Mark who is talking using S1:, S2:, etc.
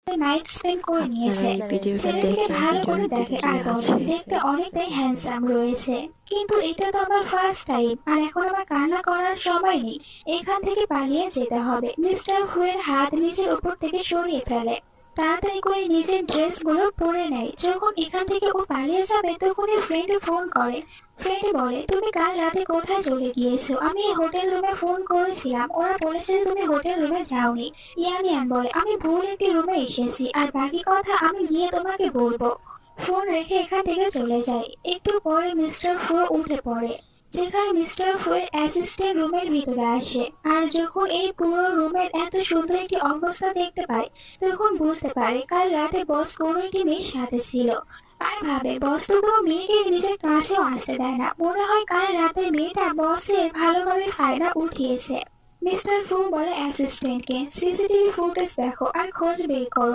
S1: Night spend করে নিয়েছে।
S2: আপনারা এই ভিডিওটা
S1: ছেলেটিকে
S2: দেখে
S1: ভালো করে
S2: ভিডিওর
S1: দেখে
S2: ভিতরে
S1: আর
S2: কি
S1: বলে,
S2: আছে।
S1: দেখতে অনেকটাই হ্যান্ডসাম রয়েছে, কিন্তু এটা তো আমার ফার্স্ট টাইম, আর এখন আমার কান্না করার সময় নেই, এখান থেকে পালিয়ে যেতে হবে। মিস্টার হুয়ের হাত নিজের উপর থেকে সরিয়ে ফেলে, তাড়াতাড়ি করে নিজের ড্রেসগুলো পরে নেয়। যখন এখান থেকে ও পালিয়ে যাবে তখনই ফ্রেন্ডে ফোন করে। ফ্রেন্ড বলে, তুমি কাল রাতে কোথায় চলে গিয়েছো? আমি হোটেল রুমে ফোন করেছিলাম, ওরা বলেছে যে তুমি হোটেল রুমে যাওনি। ইয়ানিয়ান বলে, আমি ভুল একটি রুমে এসেছি, আর বাকি কথা আমি গিয়ে তোমাকে বলবো। ফোন রেখে এখান থেকে চলে যায়। একটু পরে মিস্টার ফু উঠে পড়ে, যেখানে মিস্টার ফুয়ের অ্যাসিস্ট্যান্ট রুমের ভিতরে আসে। আর যখন এই পুরো রুমের এত সুন্দর একটি অবস্থা দেখতে পায়, তখন বুঝতে পারে কাল রাতে বস কোনো একটি মেয়ের সাথে ছিল। আর ভাবে, বস তো কোনো মেয়েকে নিজের কাছেও আসতে দেয় না, মনে হয় কাল রাতে মেয়েটা বসের ভালোভাবে ফায়দা উঠিয়েছে। মিস্টার ফু বলে অ্যাসিস্ট্যান্টকে, সিসিটিভি ফুটেজ দেখো আর খোঁজ বের করো,